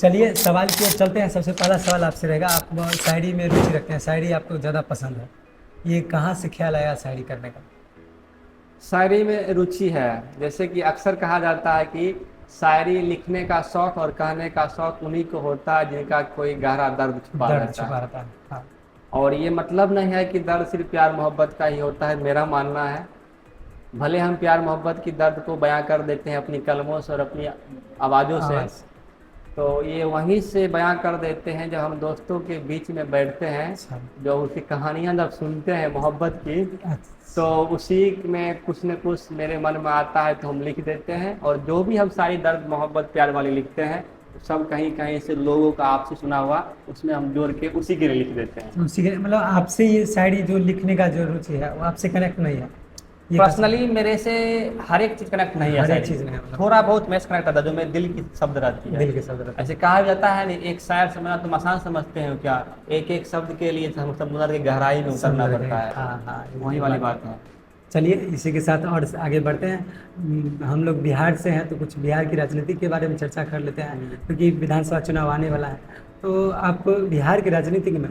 चलिए सवाल की ओर चलते हैं। सबसे पहला सवाल आपसे रहेगा, आप शायरी में रुचि रखते हैं, शायरी आपको ज़्यादा पसंद है, ये कहाँ से ख्याल आया शायरी करने का? शायरी में रुचि है। जैसे कि अक्सर कहा जाता है कि शायरी लिखने का शौक और कहने का शौक उन्हीं को होता है जिनका कोई गहरा दर्द छुपा दर्द रहता छुपा है। रहता है, हाँ। और ये मतलब नहीं है कि दर्द सिर्फ प्यार मोहब्बत का ही होता है, मेरा मानना है। भले हम प्यार मोहब्बत की दर्द को बयां कर देते हैं अपनी कलमों से और अपनी आवाज़ों से, आवाज़। तो ये वहीं से बयां कर देते हैं जब हम दोस्तों के बीच में बैठते हैं, अच्छा। जो उसकी कहानियां जब सुनते हैं मोहब्बत की, तो अच्छा। उसी में कुछ न कुछ मेरे मन में आता है तो हम लिख देते हैं। और जो भी हम सारी दर्द मोहब्बत प्यार वाली लिखते हैं, सब कहीं कहीं से लोगों का आपसे सुना हुआ उसमें हम जोड़ के उसी के लिए लिख देते हैं। तो उसी के मतलब आपसे ये शायरी जो लिखने का जो रुचि है वो आपसे कनेक्ट नहीं है, ये कह सकते पर्सनली मेरे से हर एक चीज़ कनेक्ट नहीं हैं? है हर एक शायरी चीज़ से। नहीं है, मतलब थोड़ा बहुत मैच कनेक्ट आता है जो मेरे दिल की शब्द रहती है। दिल के शब्द रहते हैं। ऐसे कहा जाता है नहीं, एक शायर समझना तुम आसान समझते हो क्या, एक एक शब्द के लिए हम समुद्र की गहराई में उतरना समुद्र के, पड़ता है। हाँ हाँ, वही ये वाली बात। बात है। चलिए इसी के साथ और आगे बढ़ते हैं। हम लोग बिहार से हैं तो कुछ बिहार की राजनीति के बारे में चर्चा कर लेते हैं, क्योंकि विधानसभा चुनाव आने वाला है। तो आप बिहार की राजनीति में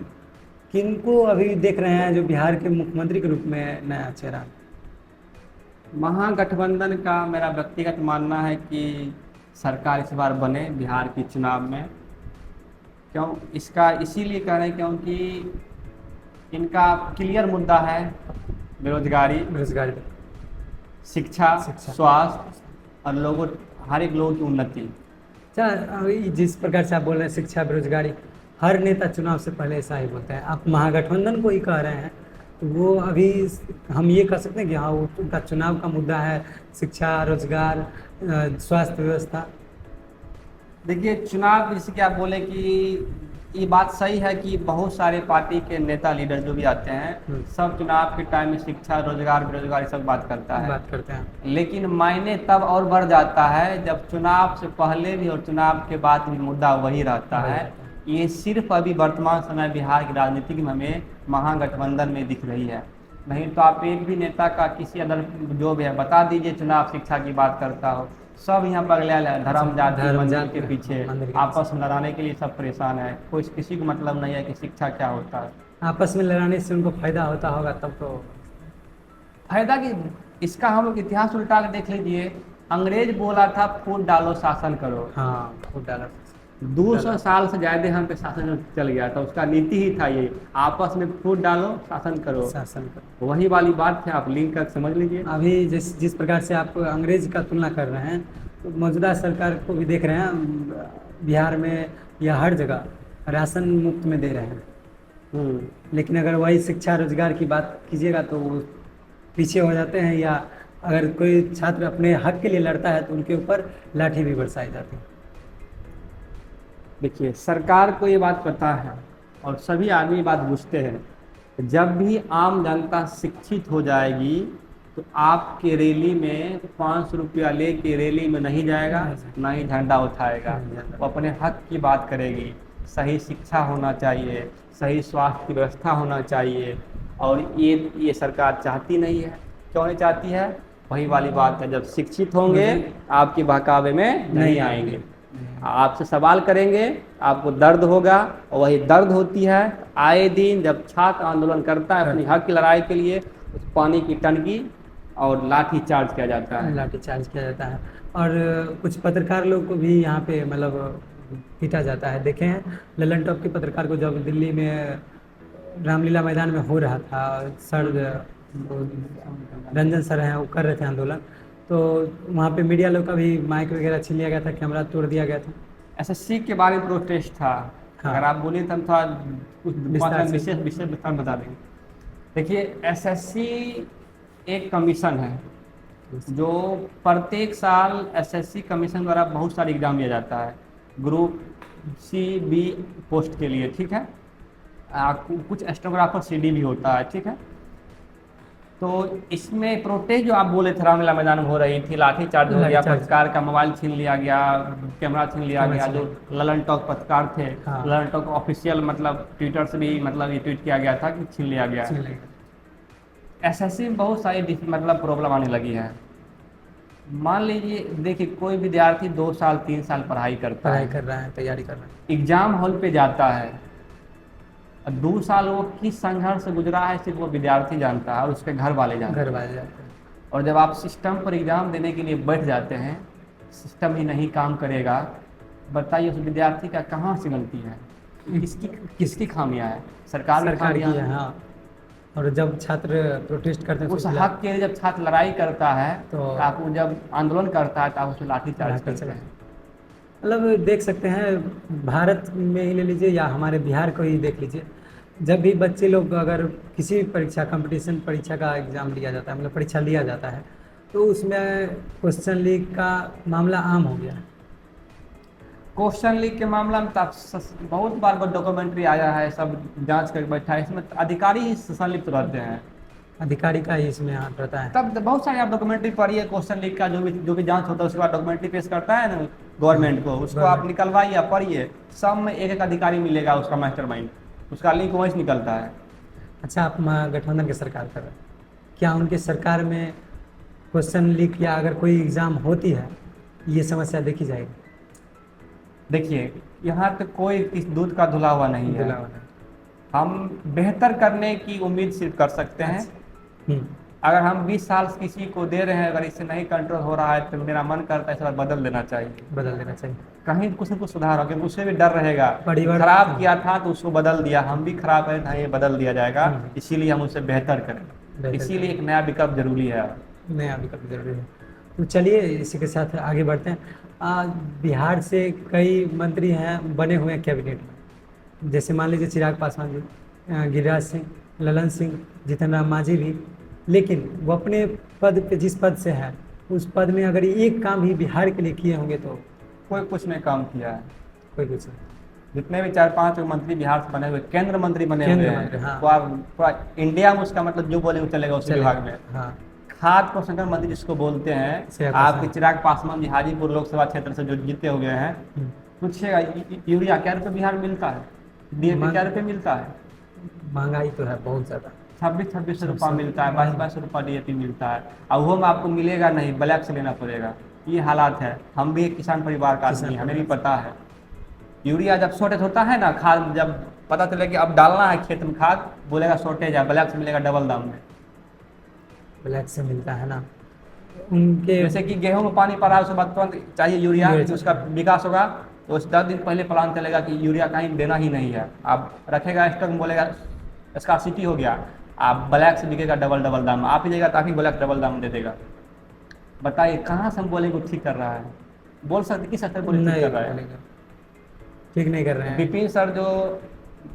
किनको अभी देख रहे हैं जो बिहार के मुख्यमंत्री के रूप में नया चेहरा? महागठबंधन का मेरा व्यक्तिगत मानना है कि सरकार इस बार बने बिहार के चुनाव में। क्यों इसका इसीलिए कह रहे हैं क्योंकि इनका क्लियर मुद्दा है बेरोजगारी, बेरोजगारी। शिक्षा, शिक्षा। स्वास्थ्य और लोगों, हर एक लोगों की उन्नति। अच्छा, अभी जिस प्रकार से आप बोल रहे हैं शिक्षा बेरोजगारी, हर नेता चुनाव से पहले ऐसा ही बोलते हैं। आप महागठबंधन को ही कह रहे हैं, तो वो अभी हम ये कह सकते हैं कि हाँ वो उनका चुनाव का मुद्दा है शिक्षा, रोजगार, स्वास्थ्य व्यवस्था। देखिए चुनाव जैसे कि आप बोले कि ये बात सही है कि बहुत सारे पार्टी के नेता लीडर जो भी आते हैं सब चुनाव के टाइम में शिक्षा, रोजगार, बेरोजगारी सब बात करता है। बात करते हैं। लेकिन मायने तब और बढ़ जाता है जब चुनाव से पहले भी और चुनाव के बाद भी मुद्दा वही रहता वही है। रहता ये सिर्फ अभी वर्तमान समय बिहार की राजनीति में हमें महागठबंधन में दिख रही है। नहीं तो आप एक भी नेता का किसी अदर जो भी है बता दीजिए चुनाव शिक्षा की बात करता हो, सब यहाँ पगलैल है, धर्म जाति धर्म मंदिर जाति, के पीछे मंदिर के आपस में लड़ाने के लिए सब परेशान है। कोई किसी को मतलब नहीं है कि शिक्षा क्या होता है। आपस में लड़ाने से उनको फायदा होता होगा तब तो। फायदा कि इसका हम लोग इतिहास उल्टा के देख लीजिए। अंग्रेज बोला था फूट डालो शासन करो, हाँ, फूट डाला। 200 साल से ज्यादा हम पे शासन चल गया था, उसका नीति ही था ये, आपस में फूट डालो शासन करो। शासन का वही वाली बात है, आप लिंक कर समझ लीजिए। अभी जिस जिस प्रकार से आप अंग्रेज का तुलना कर रहे हैं, तो मौजूदा सरकार को भी देख रहे हैं बिहार में या हर जगह राशन मुफ्त में दे रहे हैं। लेकिन अगर वही शिक्षा रोजगार की बात कीजिएगा तो वो पीछे हो जाते हैं, या अगर कोई छात्र अपने हक के लिए लड़ता है तो उनके ऊपर लाठी भी बरसाई जाती है। देखिए सरकार को ये बात पता है और सभी आदमी ये बात बुझते हैं, जब भी आम जनता शिक्षित हो जाएगी तो आपके रैली में 500 रुपया ले के रैली में नहीं जाएगा, ना ही झंडा उठाएगा। वो अपने हक की बात करेगी। सही शिक्षा होना चाहिए, सही स्वास्थ्य की व्यवस्था होना चाहिए, और ये सरकार चाहती नहीं है। क्यों नहीं चाहती है? वही वाली बात है, जब शिक्षित होंगे आपके बहकावे में नहीं आएंगे, आपसे सवाल करेंगे, आपको दर्द होगा, और वही दर्द होती है आए दिन जब छात्र आंदोलन करता है अपनी हक की लड़ाई के लिए, उस पानी की टंकी और लाठी चार्ज किया जाता है। लाठी चार्ज किया जाता है, और कुछ पत्रकार लोग को भी यहाँ पे मतलब पीटा जाता है। देखे हैं ललन टॉप के पत्रकार को, जब दिल्ली में रामलीला मैदान में हो रहा था, सर रंजन सर हैं वो कर रहे थे आंदोलन, तो वहाँ पे मीडिया लोग का भी माइक वगैरह छीन लिया गया था, कैमरा तोड़ दिया गया था। एसएससी के बारे में प्रोटेस्ट था। हाँ। अगर आप बोलिए तो हम थोड़ा कुछ विस्तार से। विशेष विशेष विस्तार बता देंगे। देखिए एसएससी एक कमीशन है जो प्रत्येक साल एसएससी कमीशन द्वारा बहुत सारे एग्जाम लिया जाता है ग्रुप सी बी पोस्ट के लिए, ठीक है। कुछ स्टेनोग्राफर सीडी भी होता है, ठीक है। तो इसमें प्रोटेस्ट जो आप बोले थे रामलीला मैदान में हो रही थी, लाठी चार्ज हो गया, लाठीचार्ज। पत्रकार का मोबाइल छीन लिया गया, कैमरा छीन लिया गया। जो ललन टॉक पत्रकार थे, हाँ। ललन टॉक ऑफिशियल मतलब ट्विटर से भी मतलब ये ट्वीट किया गया था कि छीन लिया गया। एसएससी में बहुत सारी मतलब प्रॉब्लम आने लगी है। मान लीजिए, देखिए कोई विद्यार्थी 2 साल 3 साल पढ़ाई करता पढ़ाई है, कर रहा है, तैयारी कर रहा है। एग्जाम हॉल पे जाता है, और 2 साल वो किस संघर्ष से गुजरा है सिर्फ वो विद्यार्थी जानता है और उसके घर वाले जानते घर हैं। वाले जाते हैं। और जब आप सिस्टम पर एग्जाम देने के लिए बैठ जाते हैं, सिस्टम ही नहीं काम करेगा, बताइए उस विद्यार्थी का कहाँ से गलती है, किसकी किसकी खामियां है? सरकार की सरकार की खामियां है, हैं। हाँ। और जब छात्र प्रोटेस्ट करते हैं उस उसके खिलाफ, हक के लिए जब छात्र लड़ाई करता है तो आप वो जब आंदोलन करता है तो आप उसे लाठीचार्ज लाठी करते चार्ज। हैं। मतलब देख सकते हैं, भारत में ही ले लीजिए या हमारे बिहार को ही देख लीजिए, जब भी बच्चे लोग अगर किसी भी परीक्षा, कंपटीशन परीक्षा का एग्ज़ाम लिया जाता है, मतलब परीक्षा लिया जाता है, तो उसमें क्वेश्चन लीक का मामला आम हो गया है। क्वेश्चन लीक के मामला में तो बहुत बार डॉक्यूमेंट्री आया है, सब जांच कर बैठा है, इसमें अधिकारी ही संलिप्त रहते हैं। अधिकारी का ही इसमें हाथ रहता है। तब बहुत सारे आप डॉक्यूमेंट्री पढ़िए, क्वेश्चन लीक का जो भी जांच होता है उसके बाद डॉक्यूमेंट्री पेश करता है ना गवर्नमेंट को, उसको आप निकलवाइए, पढ़िए, सब में एक एक अधिकारी मिलेगा उसका मास्टरमाइंड, उसका लिंक वहीं से निकलता है। अच्छा, आप गठबंधन की सरकार कर रहे हैं, क्या उनकी सरकार में क्वेश्चन लीक या अगर कोई एग्ज़ाम होती है, ये समस्या देखी जाएगी? देखिए, यहाँ तक कोई किस दूध का धुला हुआ नहीं है। दिला वाला। हम बेहतर करने की उम्मीद सिर्फ कर सकते हैं। हम्म, अगर हम 20 साल किसी को दे रहे हैं, अगर इससे नहीं कंट्रोल हो रहा है तो मेरा मन करता है इस बार बदल देना चाहिए, बदल देना चाहिए। कहीं कुछ न कुछ सुधार हो, क्योंकि उससे भी डर रहेगा। परिवर्तन। खराब किया था तो उसको बदल दिया, हम भी खराब है था, ये बदल दिया जाएगा, इसीलिए हम उसे बेहतर करें, बेहतर इसीलिए एक नया विकल्प जरूरी है। नया विकल्प जरूरी है। तो चलिए इसी के साथ आगे बढ़ते हैं। बिहार से कई मंत्री हैं बने हुए हैं कैबिनेट में, जैसे मान लीजिए चिराग पासवान जी, गिरिराज सिंह, ललन सिंह, जीतन राम मांझी भी, लेकिन वो अपने पद पे, जिस पद से है उस पद में अगर एक काम भी बिहार के लिए किए होंगे तो कोई कुछ नहीं काम किया है। कोई कुछ नहीं। जितने भी 4-5 मंत्री बिहार से बने हुए, केंद्र मंत्री बने हुए केंद्र मंत्री, हैं, हाँ। तो आप पूरा इंडिया में उसका मतलब जो बोले वो चलेगा उस चलेगा। विभाग में। हाँ, खाद्य प्रसंस्करण मंत्री जिसको बोलते हैं, चिराग आपके पासवान। चिराग पासवान जी हाजीपुर लोकसभा क्षेत्र से जो जीते हुए हैं, हम्म, पूछिएगा यूरिया क्या रुपये बिहार में मिलता है, डीएपी क्या रुपये मिलता है? महंगाई तो है बहुत ज़्यादा। 26 रुपया मिलता है, 22 रुपया डीएपी मिलता है, और वो में आपको मिलेगा नहीं, ब्लैक से लेना पड़ेगा। ये हालात है। हम भी एक किसान परिवार का आदमी, हमें भी पता है। यूरिया जब शॉर्टेज होता है ना, खाद जब पता चले कि अब डालना है खेत में खाद, बोलेगा शॉर्टेज है, ब्लैक से मिलेगा डबल दाम में। ब्लैक से मिलता है ना उनके। जैसे कि गेहूं में पानी पड़ा है, उसके बाद तुरंत चाहिए यूरिया, उसका विकास होगा, तो उस 10 दिन पहले प्लान चलेगा कि यूरिया कहीं देना ही नहीं है, आप रखेगा स्टॉक में, बोलेगा स्कार्सिटी हो गया, आप ब्लैक से बिकेगा डबल दाम, आप ही देगा ताकि ब्लैक डबल दाम दे देगा। बताइए कहाँ से हम बोलेंगे ठीक कर रहा है? बोल सकते किस स्तर पर ठीक कर रहा है? ठीक नहीं कर रहे हैं। विपिन सर जो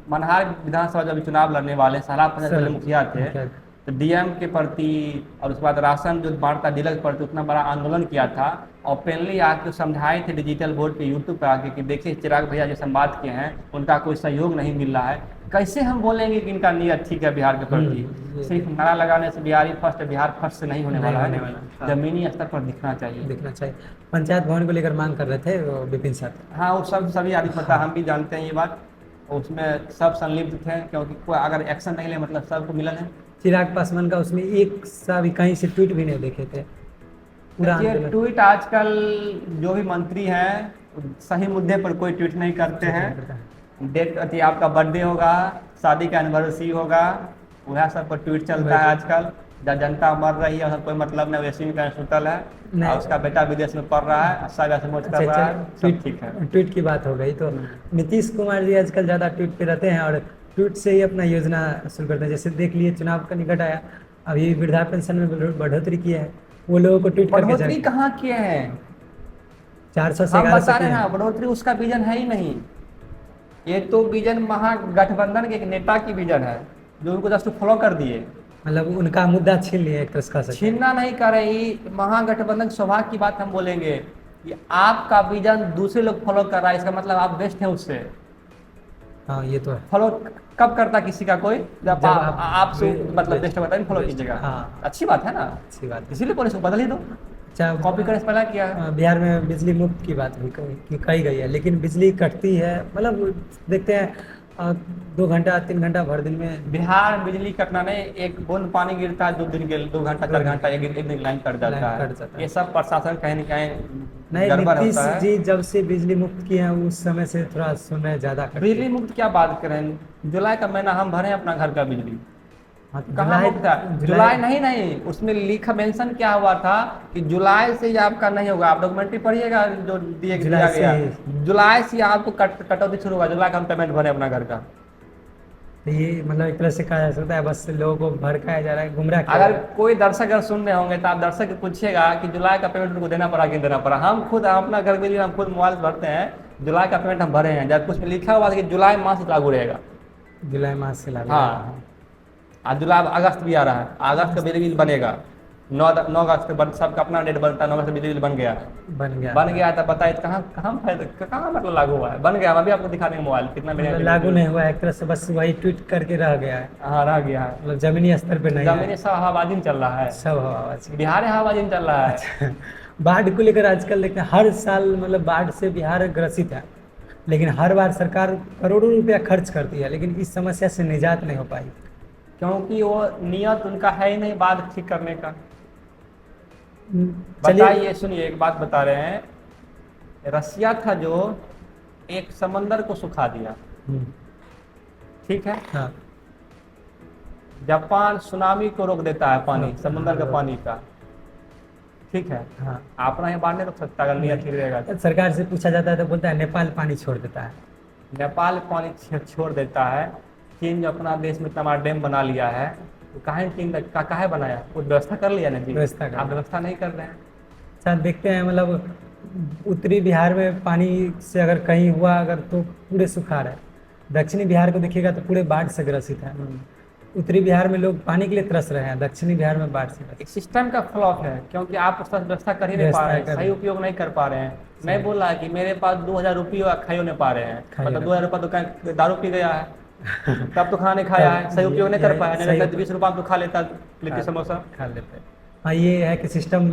मनहार विधानसभा जब चुनाव लड़ने वाले, सारा पंचायत मुखिया थे, तो डीएम के प्रति और उसके बाद राशन जो बांटता डीलर के प्रति उतना बड़ा आंदोलन किया था, ओपनली आके समझाए थे डिजिटल बोर्ड पे, यूट्यूब पे आके कि देखिए चिराग भैया जो संवाद किए हैं उनका कोई सहयोग नहीं मिल रहा है। कैसे हम बोलेंगे कि इनका नीयत ठीक है बिहार के प्रति? सिर्फ नारा लगाने से बिहारी फर्स्ट, बिहार फर्स्ट से नहीं होने वाला है, जमीनी स्तर पर दिखना चाहिए। पंचायत भवन को लेकर मांग कर रहे थे वो विपिन सर। हाँ, वो सभी आदमी पता, हम भी जानते हैं ये बात, उसमें सब संलिप्त थे, क्योंकि कोई अगर एक्शन नहीं ले मतलब सबको मिलन है। चिराग पासवान का उसमें एक सा भी कहीं से ट्वीट भी नहीं देखे थे। देखिए ट्वीट आजकल जो भी मंत्री हैं सही मुद्दे पर कोई ट्वीट नहीं करते हैं। डेट अति आपका बर्थडे होगा, शादी का एनिवर्सरी होगा, वह सब पर ट्वीट चलता है आजकल। जब जनता मर रही है उसका कोई मतलब नहीं, वैसे का सुतल है और उसका बेटा विदेश में पढ़ रहा है, अच्छा से मौज कर रहा है, सब ठीक है। ट्वीट की बात हो गई तो नीतीश कुमार जी आजकल ज़्यादा ट्वीट पे रहते हैं और ट्वीट से ही अपना योजना शुरू करते हैं। जैसे देख लिए चुनाव का निकट आया, अभी वृद्धा पेंशन में बढ़ोतरी की है, वो लोगों को ट्वीट करके बढ़ोतरी कहाँ किए हैं? 400 से हम बता रहे हैं बढ़ोतरी उसका विजन है ही नहीं। ये तो विजन महागठबंधन के एक नेता की विजन है जो उनको जस्ट फॉलो कर दिए, मतलब उनका मुद्दा छीन लिए एक तरह से। छीनना नहीं कर रही, महागठबंधन सौभाग्य की बात हम बोलेंगे कि आपका विजन दूसरे लोग फॉलो कर रहा है, इसका मतलब आप बेस्ट है उससे। हाँ, ये तो है। फॉलो कब करता किसी का कोई? जब आपसे मतलब बेस्ट बताइए फॉलो कीजिएगा। हाँ, अच्छी बात है ना, अच्छी बात है। इसीलिए पुलिस को बदल ही दो। अच्छा, कॉपी करने से पहला किया बिहार में बिजली मुफ्त की बात भी कही गई है, लेकिन बिजली कटती है, मतलब देखते हैं और 2 घंटा 3 घंटा भर दिन में बिहार में बिजली कटना नहीं, एक बूंद पानी गिरता है 2 दिन के 2 घंटा 4 घंटा एक दिन लाइन कट जाता लाइन है। कट जाता है। ये सब प्रशासन कहीं न कहीं नहीं, गड़बड़ नीतीश होता है। जी जब से बिजली मुक्त किए हैं उस समय से थोड़ा सुन रहे हैं ज़्यादा कट बिजली मुक्त क्या बात करें, जुलाई का महीना हम भरे अपना घर का बिजली, हाँ, तो कहाँ मुक्त है? जुलाई नहीं, उसमें लिखा मेंशन क्या हुआ था कि जुलाई से ये आपका नहीं होगा, आप डॉक्यूमेंट्री पढ़िएगा जो दिया जुलाई से गया, जुलाई से आपको कटौती शुरू होगा, जुलाई का हम पेमेंट भरे अपना घर का। तो ये मतलब एक तरह से कहा जा सकता है बस लोगों को भड़काया जा रहा है, गुमराह किया अगर जा रहा है। कोई दर्शक अगर सुन रहे होंगे तो आप दर्शक से पूछिएगा कि जुलाई का पेमेंट उनको देना पड़ा कि नहीं देना पड़ा। हम खुद अपना घर बिजली हम खुद मोबाइल से भरते हैं, जुलाई का पेमेंट हम भरे हैं, जब कुछ में लिखा हुआ था कि जुलाई माह से लागू रहेगा। जुलाई मास से लागू हाँ, आज जुलाई अगस्त भी आ रहा है, अगस्त का बिजली बिल बनेगा, 9 अगस्त के सबका अपना डेट बनता है, 9 अगस्त बिजली बिल बन गया बन गया तो बताइए कहाँ मतलब लागू हुआ है, बन गया। हम अभी आपको दिखा देंगे मोबाइल कितना मतलब मिलेगा। लागू नहीं हुआ है, एक तरह से बस वही ट्वीट करके रह गया है, हाँ रह गया है, मतलब जमीनी स्तर पे नहीं है। जमीनी सब हवाबाजी में चल रहा है, सब हवाबाजी। बिहार हवाबाजी में चल रहा है। बाढ़ को लेकर आजकल देखते हैं हर साल मतलब बाढ़ से बिहार ग्रसित है, लेकिन हर बार सरकार करोड़ों रुपया खर्च करती है, लेकिन इस समस्या से निजात नहीं हो पाई। क्योंकि वो नियत उनका है ही नहीं बात ठीक करने का। चलिए, बताइए, सुनिए एक बात बता रहे हैं, रसिया था जो एक समंदर को सुखा दिया, ठीक है, हाँ, जापान सुनामी को रोक देता है पानी, समंदर का पानी का, ठीक है। हाँ। अपना यहाँ बाढ़ नहीं रोक सकता अगर नियत ठीक रहेगा तो। सरकार से पूछा जाता है तो बोलता है नेपाल पानी छोड़ देता है। नेपाल पानी छोड़ देता है, चीन जो अपना देश में तमाम डैम बना लिया है, तो काहे चीन का काहे बनाया, कुछ व्यवस्था कर लिया ना जी, व्यवस्था कर आप लिया। व्यवस्था नहीं कर रहे हैं। अच्छा, देखते हैं मतलब उत्तरी बिहार में पानी से अगर कहीं हुआ अगर तो पूरे सुखाड़ है, दक्षिणी बिहार को देखिएगा तो पूरे बाढ़ से ग्रसित है। उत्तरी बिहार में लोग पानी के लिए तरस रहे हैं, दक्षिणी बिहार में बाढ़ से ग्रसित। एक सिस्टम का फ्लॉप है, क्योंकि आप उसका व्यवस्था कर ही नहीं पा रहे हैं, सही उपयोग नहीं कर पा रहे हैं। मैं बोल रहा है कि मेरे पास 2000 रुपये खाई नहीं पा रहे हैं, मतलब 2000 रुपये तो कहीं दारू पी गया है, तब तो खाना नहीं खाया है, सही उपयोग नहीं कर पाया, नहीं तो 20 रुपये तो खा लेता लिट्टी समोसा खा लेते हैं। हाँ, ये है कि सिस्टम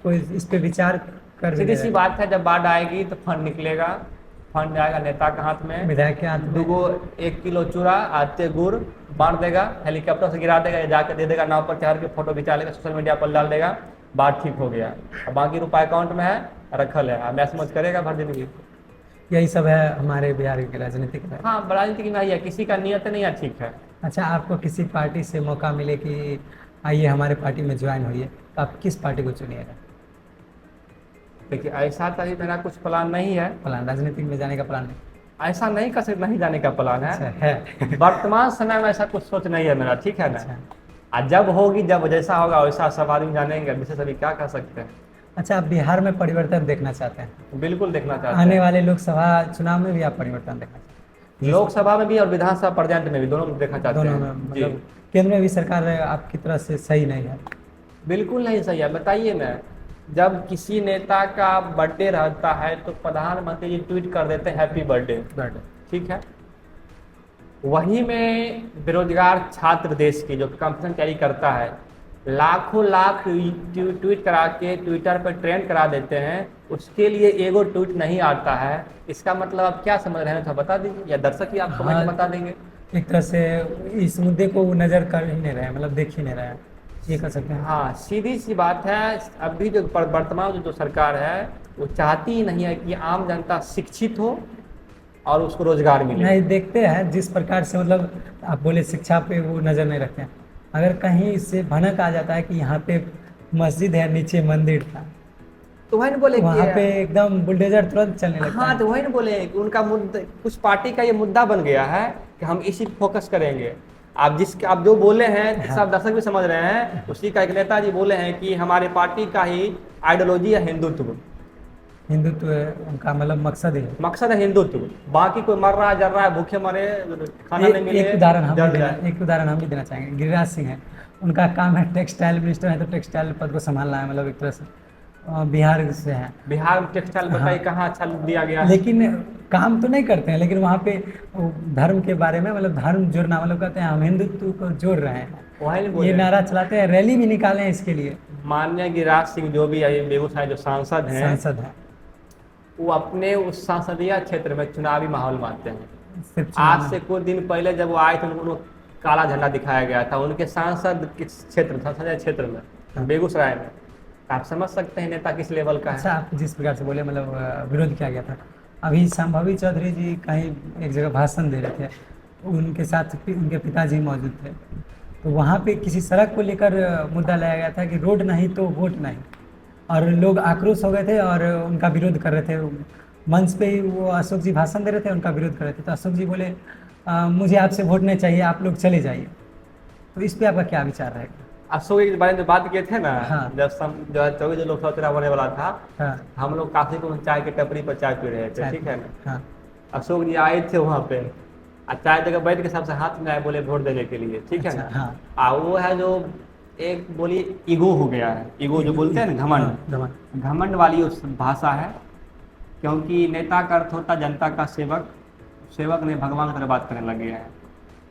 को इस पे विचार कर सीधी सी बात है, जब बाढ़ आएगी तो फंड निकलेगा, फंड जाएगा नेता के हाथ में, विधायक के हाथ में। 1 किलो चूड़ा आते गुड़ बांट देगा, हेलीकॉप्टर से गिरा देगा, जाके दे देगा, नाव पर चढ़ के फोटो खिंचा लेगा, सोशल मीडिया पर डाल देगा, बात ठीक हो गया। और बाकी रुपया अकाउंट में है, रखल है, मैच मौज करेगा भर जिंदगी। यही सब है हमारे बिहार की राजनीतिक में। हाँ, राजनीति में है, किसी का नियत नहीं है, ठीक है। अच्छा, आपको किसी पार्टी से मौका मिले कि आइए हमारे पार्टी में ज्वाइन होइए, तो आप किस पार्टी को चुनिएगा? देखिए, ऐसा तो अभी मेरा कुछ प्लान नहीं है, प्लान राजनीतिक में जाने का प्लान नहीं? ऐसा नहीं कर सकते, नहीं जाने का प्लान अच्छा, है। है। वर्तमान समय में ऐसा कुछ सोच नहीं है मेरा, ठीक है ना। अच्छा। और जब होगी, जब जैसा होगा वैसा सब आदमी जानेंगे, विशेष अभी क्या कर सकते हैं। अच्छा, आप बिहार में परिवर्तन देखना चाहते हैं? बिल्कुल देखना चाहते आने हैं, वाले लोकसभा चुनाव में भी आप परिवर्तन देखना चाहते लोकसभा में भी और विधानसभा पर्यंत में भी, दोनों में देखना हैं? चाहते दोनों में हैं जी। मतलब केंद्र में भी सरकार आपकी तरफ से सही नहीं है? बिल्कुल नहीं सही है। बताइए ना, जब किसी नेता का बर्थडे रहता है तो प्रधानमंत्री जी ट्वीट कर देते हैं हैप्पी बर्थडे, ठीक है। वहीं में बेरोजगार छात्र देश की जो कंपटीशन तैयारी करता है, लाखों लाख ट्वीट करा के ट्विटर पर ट्रेंड करा देते हैं, उसके लिए एगो ट्वीट नहीं आता है, इसका मतलब आप क्या समझ रहे हैं, तो बता दीजिए, या दर्शक ही आप कमेंट में बता देंगे। एक तरह से इस मुद्दे को वो नजर कर ही नहीं रहे हैं, मतलब देख ही नहीं रहे हैं, ये कर सकते हैं। हाँ, सीधी सी बात है, अभी जो वर्तमान जो सरकार है वो चाहती ही नहीं है कि आम जनता शिक्षित हो और उसको रोजगार मिले। नहीं, देखते हैं जिस प्रकार से मतलब आप बोले शिक्षा पे वो नज़र नहीं रखते हैं, अगर कहीं से भनक आ जाता है कि यहाँ पे मस्जिद है, नीचे मंदिर था, तो वही बोले वहाँ पे एकदम बुलडोजर तुरंत चलने लगता हाँ, है। तो वही बोले कि उनका मुद्दा, कुछ पार्टी का ये मुद्दा बन गया है कि हम इसी पे फोकस करेंगे। आप जो बोले हैं, हाँ। सब दर्शक भी समझ रहे हैं, उसी का एक नेताजी बोले हैं कि हमारे पार्टी का ही आइडियोलॉजी है हिंदुत्व, हिंदुत्व उनका मतलब मकसद है। मकसद है हिंदुत्व, बाकी कोई मर रहा है, जल रहा है, भूखे मरे, खाना नहीं मिले, एक उदाहरण हम जल भी जाए। देना एक उदाहरण हम भी देना चाहेंगे। गिरिराज सिंह है, उनका काम है टेक्सटाइल मिनिस्टर है, तो टेक्सटाइल पद को संभालना है, मतलब एक तरह से बिहार से है। बिहार में टेक्सटाइल बताइए कहाँ अच्छा दिया गया है? लेकिन काम तो नहीं करते हैं, लेकिन वहाँ पे वो धर्म के बारे में मतलब धर्म जोड़ना, मतलब कहते हैं हम हिंदुत्व को जोड़ रहे हैं, वही ये बोले नारा चलाते हैं, रैली भी निकाले हैं इसके लिए। माननीय गिरिराज सिंह जो भी है बेगूसराय जो सांसद हैं, सांसद है, वो अपने उस संसदीय क्षेत्र में चुनावी माहौल मानते हैं, सिर्फ आज चुनाव से कुछ दिन पहले जब वो आए थे उनको काला झंडा दिखाया गया था उनके सांसद किस क्षेत्र संसदीय क्षेत्र में, हाँ। बेगूसराय में। आप समझ सकते हैं नेता किस लेवल का अच्छा, है। आप जिस प्रकार से बोले मतलब विरोध किया गया था। अभी संभावी चौधरी जी कहीं एक जगह भाषण दे रहे थे, उनके साथ उनके पिताजी मौजूद थे, तो वहाँ पे किसी सड़क को लेकर मुद्दा लाया गया था कि रोड नहीं तो वोट नहीं, और लोग आक्रोश हो गए थे और उनका विरोध कर रहे थे। मंच पे ही वो अशोक जी भाषण दे रहे थे, उनका विरोध कर रहे थे, तो अशोक जी बोले मुझे आपसे वोट नहीं चाहिए, आप लोग चले जाइए। तो इस पे आपका क्या विचार रहेगा? अशोक के बारे में जो बात किए थे ना, हाँ। जब जो है 24 लोकसभा चुनाव होने वाला था, हाँ हम लोग काफी को चाय की टपरी पर चाय पी रहे थे, ठीक है ना। हाँ अशोक जी आए थे वहाँ पे, चाय जगह बैठ के सबसे हाथ में आए, बोले वोट देने के लिए, ठीक है अच्छा, ना। हाँ वो है जो एक बोली ईगो हो गया है, ईगो जो बोलते हैं ना, घमंड। हाँ, घमंड वाली उस भाषा है, क्योंकि नेता का अर्थ होता जनता का सेवक, सेवक ने भगवान की तरह बात करने लग गया है।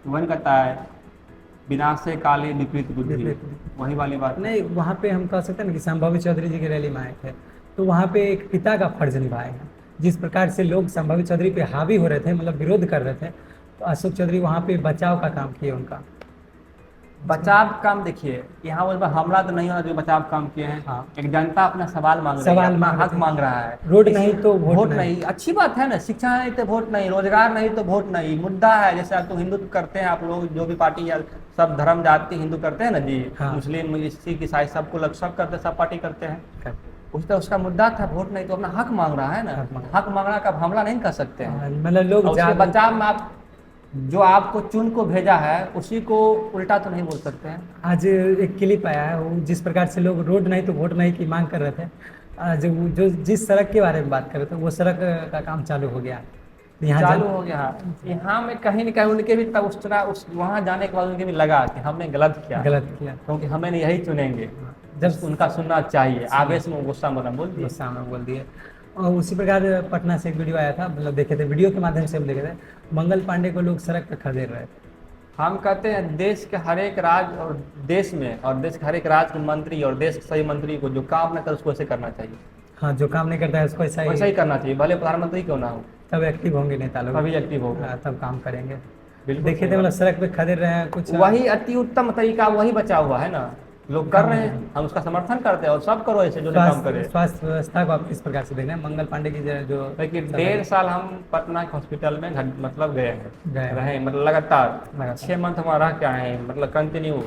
वही कहता है विनाशे काले विपरीत बुद्धि, विपरीत। वही वाली बात। नहीं, वहाँ पे हम कह सकते हैं ना कि संभावी चौधरी जी की रैली में आए थे, तो वहाँ पे एक पिता का फर्ज निभाए हैं। जिस प्रकार से लोग संभावी चौधरी पे हावी हो रहे थे, मतलब विरोध कर रहे थे, तो अशोक चौधरी वहाँ पे बचाव का काम किए उनका। बचाव काम देखिए, यहाँ उस पर हमला तो नहीं होना जो बचाव काम किए हैं। हाँ। एक जनता अपना सवाल मांग रही है, सवाल अपना मांग हक रहे थे। मांग रहा है। रोड नहीं तो वोट नहीं, अच्छी बात है ना। शिक्षा नहीं तो वोट नहीं, रोजगार नहीं तो वोट नहीं, मुद्दा है। जैसे आप तो हिंदुत्व करते हैं, आप लोग जो भी पार्टी या सब धर्म जाति हिंदू करते हैं ना जी, हाँ। मुस्लिम सिख ईसाई सबको लग सब करते, सब पार्टी करते हैं। उस तरह उसका मुद्दा था वोट नहीं, तो अपना हक मांग रहा है ना। हक मांगना का हमला नहीं कर सकते हैं। मतलब लोग और उसके बचाव में आप जो आपको चुन को भेजा है उसी को उल्टा तो नहीं बोल सकते हैं। आज एक क्लिप आया है, वो जिस प्रकार से लोग रोड नहीं तो वोट नहीं की मांग कर रहे थे, जो जिस सड़क के बारे में बात कर रहे थे वो सड़क का काम चालू हो गया। यहाँ चालू हो गया। यहाँ में कहीं न कहीं उनके भी तब उस तरह वहाँ जाने के बाद उनके भी लगा कि हमने गलत किया, क्योंकि हमें यही चुनेंगे जब उनका सुनना चाहिए। आवेश में गुस्सा में बोल दिए, गुस्सा में बोल दिए। और उसी प्रकार पटना से एक वीडियो आया था, मतलब देखे थे, वीडियो के माध्यम से हम देखे थे, मंगल पांडे को लोग सड़क पर खदेड़ रहे थे। हम कहते हैं देश के हर एक राज्य और देश में, और देश के हर एक राज्य के मंत्री और देश के सही मंत्री को जो काम न कर उसको ऐसे करना चाहिए। हाँ, जो काम नहीं करता है उसको ऐसा ही करना चाहिए, भले प्रधानमंत्री क्यों ना हो। तब एक्टिव होंगे नेता लोग, तभी एक्टिव होगा, तब काम करेंगे। बिल्कुल देखे थे, मतलब सड़क पे खदेड़ रहे हैं कुछ, वही अति उत्तम तरीका वही बचा हुआ है ना, लोग कर रहे हैं, हम उसका समर्थन करते हैं। और सब करो ऐसे जो काम करे। स्वास्थ्य व्यवस्था को आप किस प्रकार से देख रहे हैं? मंगल पांडे की जो लेकिन 1.5 साल हम पटना के हॉस्पिटल में मतलब गए हैं, रहे मतलब लगातार 6 मंथ हमारा रह के आए हैं, मतलब कंटिन्यू।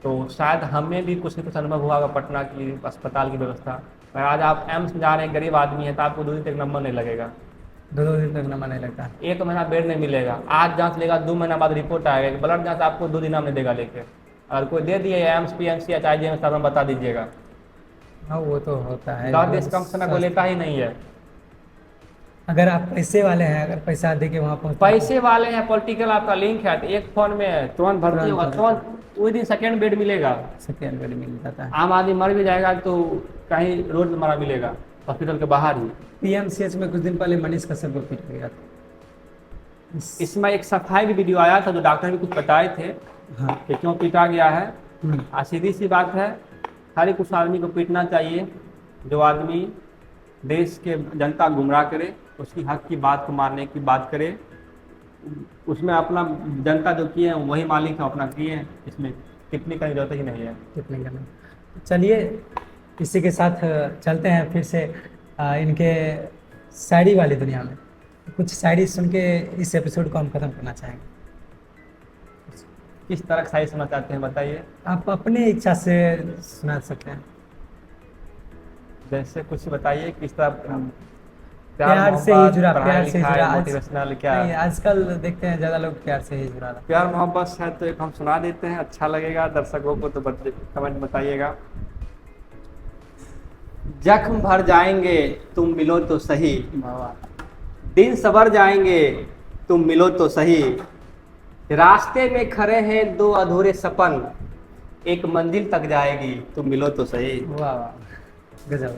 तो शायद हमें भी कुछ न कुछ अनुभव हुआ होगा पटना की अस्पताल की व्यवस्था। आज आप एम्स में जा रहे हैं, गरीब आदमी है, तो आपको 2 दिन तक नंबर नहीं लगेगा, 2 दिन तक नंबर नहीं लगता, 1 महीना बेड नहीं मिलेगा। आज जांच लेगा, 2 महीना बाद रिपोर्ट आएगा। ब्लड जांच आपको 2 दिन में देगा लेके, अगर कोई दे दिए एम्स PMC या IGM में बता दीजिएगा। हाँ, वो तो होता है। देश कम समय कोई लेता ही नहीं है। अगर आप पैसे वाले हैं, अगर पैसा दे के वहाँ पहुँच, पैसे वाले हैं, पॉलिटिकल आपका लिंक है, तो एक फोन में तुरंत भर्ती होगा, तुरंत विदिन सेकेंड बेड मिलेगा, सेकेंड बेड मिल जाता है। आम आदमी मर भी जाएगा तो कहीं रोड में मरा मिलेगा, हॉस्पिटल के बाहर ही। PMCH में कुछ दिन पहले मनीष कश्यप को पीट गया था। इसमें एक सफाई भी वीडियो आया था, जो डॉक्टर भी कुछ बताए थे हाँ। कि क्यों पीटा गया है। सीधी सी बात है, हर एक उस आदमी को पीटना चाहिए जो आदमी देश के जनता गुमराह करे, उसकी हक की बात को मारने की बात करे। उसमें अपना जनता जो किए हैं वही मालिक है, अपना किए हैं, इसमें टिप्पणी करने की जरूरत ही नहीं है। टिप्पणी करना। चलिए, इसी के साथ चलते हैं फिर से इनके शायरी वाली दुनिया में। कुछ शायरी सुन के इस एपिसोड को हम खत्म करना चाहेंगे। किस तरह की शायरी सुनना चाहते हैं बताइए? आप अपने इच्छा से सुना सकते हैं। जैसे कुछ बताइए, किस तरह प्यार से ही जुड़ा, प्यार से जुड़ा, मोटिवेशनल क्या? नहीं, आजकल देखते हैं ज़्यादा लोग प्यार से ही जुड़ा। प्यार मोहब्बत है तो एक हम सुना देते हैं, अच्छा लगेगा दर्शकों को तो कमेंट बताइएगा। जख्म भर जाएंगे तुम मिलो तो सही, दिन सवर जाएंगे तुम मिलो तो सही, रास्ते में खड़े हैं 2 अधूरे सपन, एक मंजिल तक जाएगी तुम मिलो तो सही। वाह वाह, गजब।